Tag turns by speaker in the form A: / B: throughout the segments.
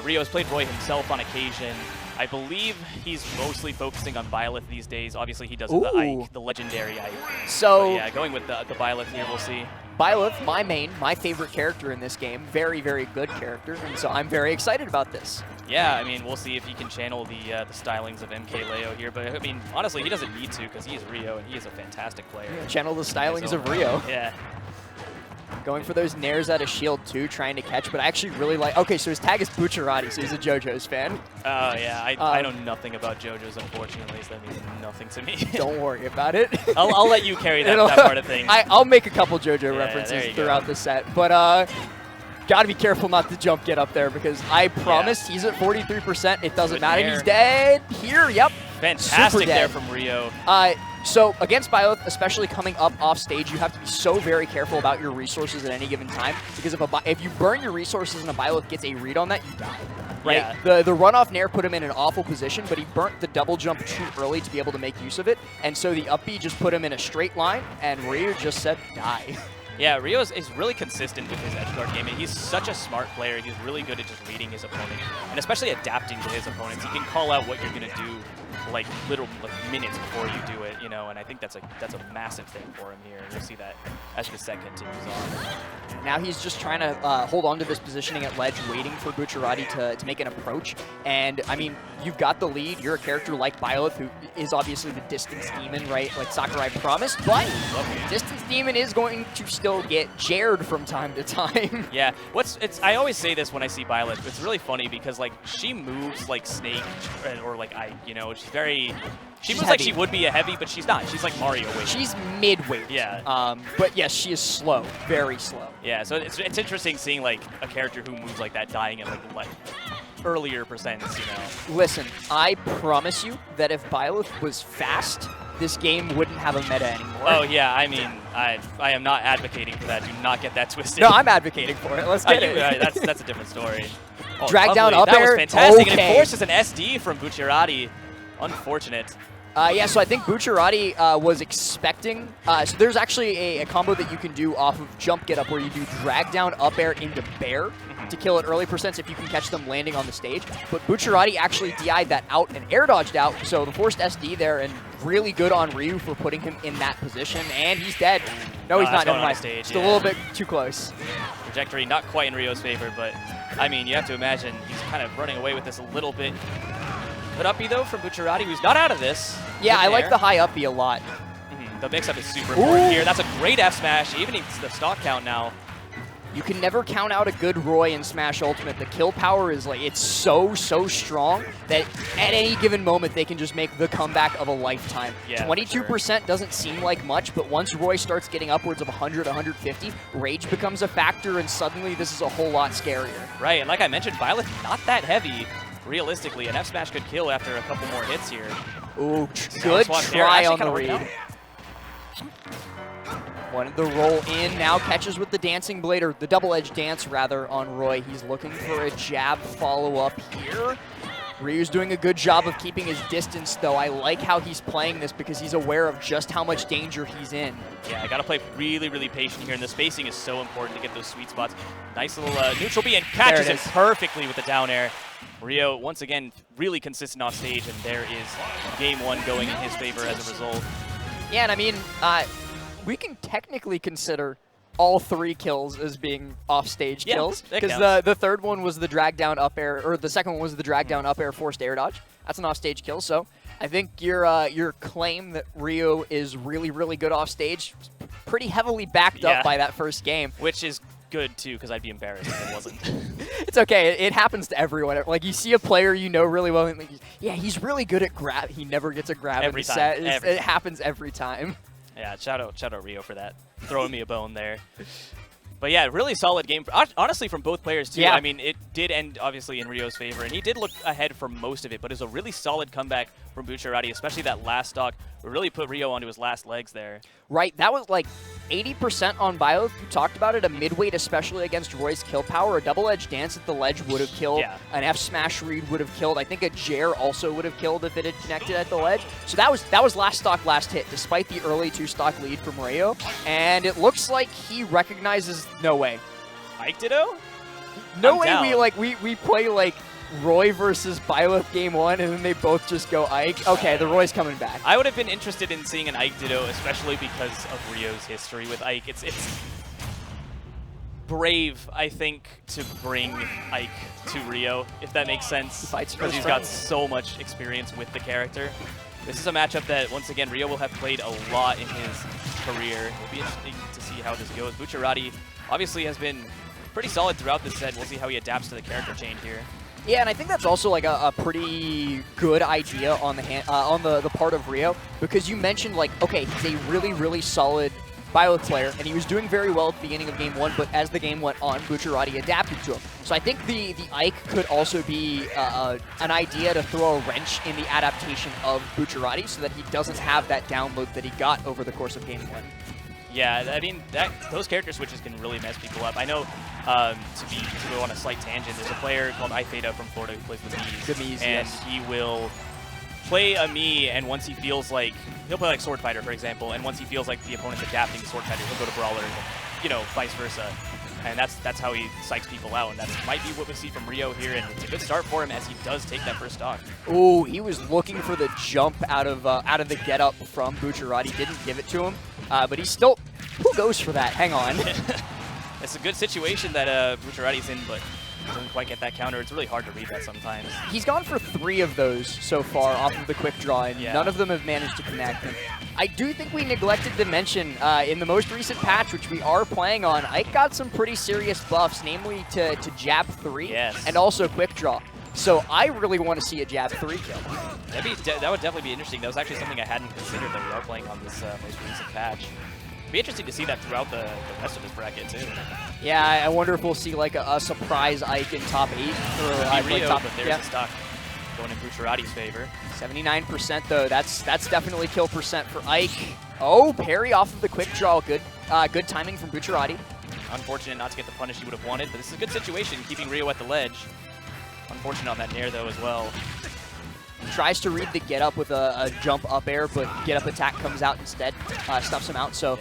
A: Rio has played Roy himself on occasion. I believe he's mostly focusing on Byleth these days. Obviously, he does the Ike, the legendary Ike.
B: So
A: but yeah, going with the Byleth here, we'll see.
B: Byleth, my main, my favorite character in this game. Very, very good character, and so I'm very excited about this.
A: Yeah, I mean, we'll see if he can channel the stylings of MK Leo here. But, I mean, honestly, he doesn't need to because he is Rio, and he is a fantastic player.
B: Yeah, channel the stylings of Rio.
A: Yeah.
B: Going for those nairs out of shield, too, trying to catch. But I actually really like... Okay, so his tag is Bucciarati, so he's a JoJo's fan.
A: Oh, yeah. I know nothing about JoJo's, unfortunately, so that means nothing to me.
B: Don't worry about it.
A: I'll let you carry that part of things.
B: I'll make a couple JoJo references throughout the set. But got to be careful not to jump get up there because I promise he's at 43%. It doesn't matter. He's dead here. Yep.
A: Fantastic there from Rio.
B: So against Byleth, especially coming up off stage, you have to be so very careful about your resources at any given time because if you burn your resources and a Byleth gets a read on that, you die. Right? Yeah. The runoff nair put him in an awful position, but he burnt the double jump too early to be able to make use of it, and so the up B just put him in a straight line, and Ryu just said die.
A: Yeah, Rio is really consistent with his edgeguard game, and he's such a smart player. He's really good at just reading his opponent, and especially adapting to his opponents. He can call out what you're going to do literal minutes before you do it, you know, and I think that's a massive thing for him here. You'll see that as the set continues on.
B: Now he's just trying to hold on to this positioning at ledge, waiting for Bucciarati to make an approach. And, I mean, you've got the lead. You're a character like Byleth, who is obviously the distance demon, right, like Sakurai promised, but distance demon is going to still get jared from time to time.
A: Yeah, I always say this when I see Byleth. It's really funny because, like, she moves like Snake or like Ike, you know, she moves like she would be a heavy, but she's not. She's like Mario weight.
B: She's mid-weight.
A: Yeah.
B: But yes, she is slow, very slow.
A: Yeah, so it's interesting seeing like a character who moves like that dying at like earlier percents, you know.
B: Listen, I promise you that if Byleth was fast, this game wouldn't have a meta anymore.
A: Oh yeah, I mean, I am not advocating for that. Do not get that twisted.
B: No, I'm advocating for it. Let's get it.
A: That's a different story. Oh,
B: drag down up
A: air. That was fantastic.
B: Okay.
A: And it forces an SD from Bucciarati. Unfortunate.
B: Yeah, so I think Bucciarati was expecting. So there's actually a combo that you can do off of jump get up where you do drag down up air into bear to kill at early percents if you can catch them landing on the stage. But Bucciarati actually DI'd that out and air dodged out, so the forced SD there, and really good on Ryu for putting him in that position. And he's dead. No, he's not. Never mind. Just a little bit too close.
A: Trajectory not quite in Rio's favor, but I mean, you have to imagine he's kind of running away with this a little bit. Good up B though from Bucciarati, who's not out of this.
B: Yeah, I like the high up B a lot.
A: The mix-up is super important here. That's a great F smash. Even needs the stock count now.
B: You can never count out a good Roy in Smash Ultimate. The kill power is like, it's so strong that at any given moment they can just make the comeback of a lifetime.
A: Yeah,
B: 22% doesn't seem like much, but once Roy starts getting upwards of 100, 150, Rage becomes a factor, and suddenly this is a whole lot scarier.
A: Right, and like I mentioned, Byleth not that heavy. Realistically, an F smash could kill after a couple more hits here.
B: Ooh, good try on the read. Wanted the roll in, now catches with the dancing blade, or the double-edged dance, rather, on Roy. He's looking for a jab follow-up here. Ryu's doing a good job of keeping his distance, though. I like how he's playing this because he's aware of just how much danger he's in.
A: Yeah, I got to play really, really patient here, and the spacing is so important to get those sweet spots. Nice little neutral B, and catches it perfectly with the down air. Rio, once again, really consistent off stage, and there is game one going in his favor as a result.
B: Yeah, and I mean, we can technically consider all 3 kills as being off-stage kills, because the third one was the drag down up air, or the second one was the drag down up air forced air dodge. That's an off-stage kill, so I think your claim that Rio is really, really good off-stage is pretty heavily backed up by that first game.
A: Which is good, too, because I'd be embarrassed if it wasn't.
B: It's okay. It happens to everyone. Like, you see a player you know really well, and like, yeah, he's really good at grab. He never gets a grab in the set. It happens every time.
A: Yeah, shout out Rio for that. Throwing me a bone there. But yeah, really solid game, honestly, from both players, too.
B: Yeah.
A: I mean, it did end, obviously, in Rio's favor, and he did look ahead for most of it, but it was a really solid comeback from Bucciarati, especially that last stock. It really put Rio onto his last legs there.
B: Right, that was like 80% on Byleth. You talked about it, a mid-weight, especially against Roy's kill power. A double-edged dance at the ledge would have killed.
A: Yeah.
B: An F-smash read would have killed. I think a Jair also would have killed if it had connected at the ledge. So that was last stock, last hit, despite the early 2-stock lead from Rio. And it looks like he recognizes no way.
A: Ike Ditto?
B: No way
A: down.
B: we play like Roy versus Byleth game 1, and then they both just go Ike. Okay, the Roy's coming back.
A: I would have been interested in seeing an Ike Ditto, especially because of Rio's history with Ike. It's brave, I think, to bring Ike to Rio, if that makes sense, because he's got so much experience with the character. This is a matchup that, once again, Rio will have played a lot in his career. It'll be interesting to see how this goes. Bucciarati obviously has been pretty solid throughout this set. We'll see how he adapts to the character change here.
B: Yeah, and I think that's also like a pretty good idea on the part of Rio, because you mentioned like, okay, he's a really, really solid Byleth player, and he was doing very well at the beginning of game 1, but as the game went on, Bucciarati adapted to him. So I think the Ike could also be an idea to throw a wrench in the adaptation of Bucciarati so that he doesn't have that download that he got over the course of game 1.
A: Yeah, I mean, those character switches can really mess people up. I know, to go on a slight tangent, there's a player called iTheta from Florida who plays the Mii's, and
B: yes.
A: he will play a Mii, and once he feels like, he'll play like Sword Fighter, for example, and once he feels like the opponent's adapting to Sword Fighter, he'll go to Brawler, you know, vice versa. And that's how he psychs people out, and that might be what we see from Rio here, and it's a good start for him as he does take that first stock.
B: Ooh, he was looking for the jump out of the get-up from Bucciarati, didn't give it to him, but he's still, who goes for that? Hang on.
A: It's a good situation that Bucciarati's in, but doesn't quite get that counter. It's really hard to read that sometimes.
B: He's gone for 3 of those so far off of the quick draw, and none of them have managed to connect. And I do think we neglected to mention in the most recent patch, which we are playing on, Ike got some pretty serious buffs, namely to jab 3 and also quick draw. So I really want to see a jab 3 kill.
A: That would definitely be interesting. That was actually something I hadn't considered that we are playing on this most recent patch. It'd be interesting to see that throughout the rest of this bracket, too.
B: Yeah, I wonder if we'll see like a surprise Ike in top 8. Or
A: Rio,
B: top,
A: but there's a stock going in Bucciarati's favor.
B: 79% though, that's definitely kill percent for Ike. Oh, parry off of the quick draw, good timing from Bucciarati.
A: Unfortunate not to get the punish he would have wanted, but this is a good situation, keeping Rio at the ledge. Unfortunate on that nair though as well.
B: Tries to read the get up with a jump up air, but get up attack comes out instead, stuffs him out. So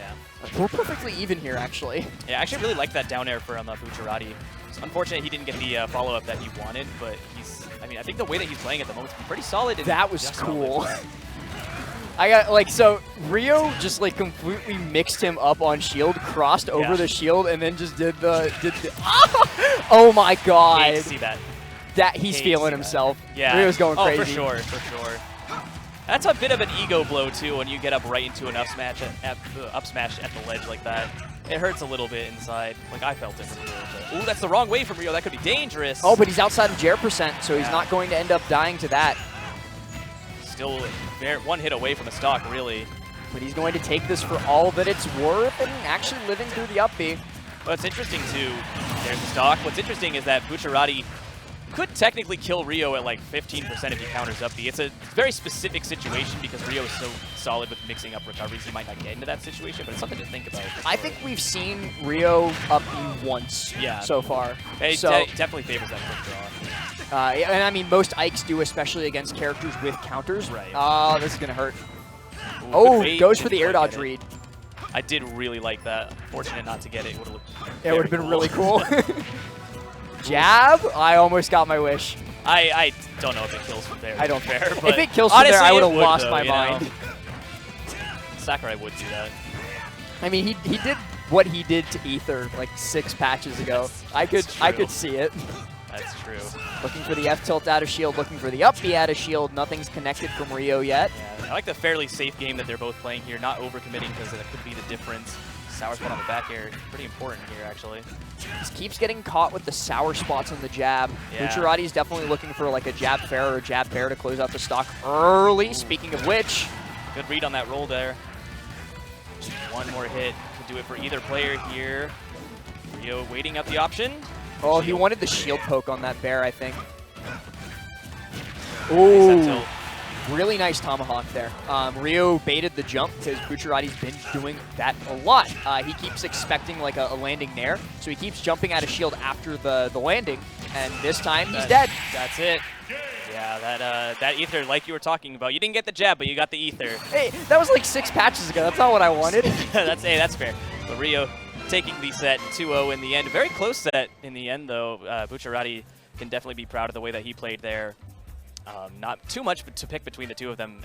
B: we're perfectly even here, actually.
A: Yeah, I actually really like that down air from Bucciarati. It's unfortunate he didn't get the follow up that he wanted, but I think the way that he's playing at the moment is pretty solid.
B: That was cool. I got like, so Rio just like completely mixed him up on shield, crossed over the shield, and then just did the oh my god.
A: Hate to see that.
B: He's feeling himself.
A: Yeah.
B: Rio's going crazy.
A: Oh, for sure. That's a bit of an ego blow, too, when you get up right into an up smash at the ledge like that. It hurts a little bit inside. Like, I felt it from Rio. Ooh, that's the wrong way from Rio. That could be dangerous.
B: Oh, but he's outside of Jair percent, so he's not going to end up dying to that.
A: Still one hit away from a stock, really.
B: But he's going to take this for all that it's worth and actually living through the up B.
A: What's interesting, too, there's the stock. What's interesting is that Bucciarati could technically kill Rio at like 15% if he counters up B. It's a very specific situation because Rio is so solid with mixing up recoveries, he might not get into that situation, but it's something to think about.
B: I think we've seen Rio up B once so far.
A: It definitely favors that quick draw.
B: And I mean, most Ikes do, especially against characters with counters.
A: Right.
B: Oh, this is going to hurt.
A: Ooh,
B: goes for the air dodge read.
A: I did really like that. Fortunate not to get it.
B: It would have been really cool. Jab? I almost got my wish.
A: I don't know if it kills from there.
B: I don't care.
A: But
B: if it kills from there, I would have lost
A: though,
B: my mind.
A: Sakurai would do that.
B: I mean, he did what he did to Ether like 6 patches ago. I could see it.
A: That's true.
B: Looking for the F tilt out of shield, looking for the up B out of shield. Nothing's connected from Rio yet.
A: Yeah, I like the fairly safe game that they're both playing here, not overcommitting because that could be the difference. Sour spot on the back air, pretty important here actually.
B: He keeps getting caught with the sour spots on the jab. Bucciarati's definitely looking for like a jab fair or a jab fair to close out the stock early. Speaking of which,
A: good read on that roll there. One more hit to do it for either player here. Rio waiting out the option.
B: Oh, he wanted the shield poke on that bear, I think. Ooh. Really nice tomahawk there. Rio baited the jump because Bucciarati's been doing that a lot. He keeps expecting like a landing nair, so he keeps jumping out of shield after the landing, and this time he's dead.
A: That's it. Yeah, that ether, like you were talking about, you didn't get the jab, but you got the ether.
B: Hey, that was like 6 patches ago. That's not what I wanted.
A: That's fair. But Rio taking the set 2-0 in the end. Very close set in the end, though. Bucciarati can definitely be proud of the way that he played there. Not too much to pick between the two of them.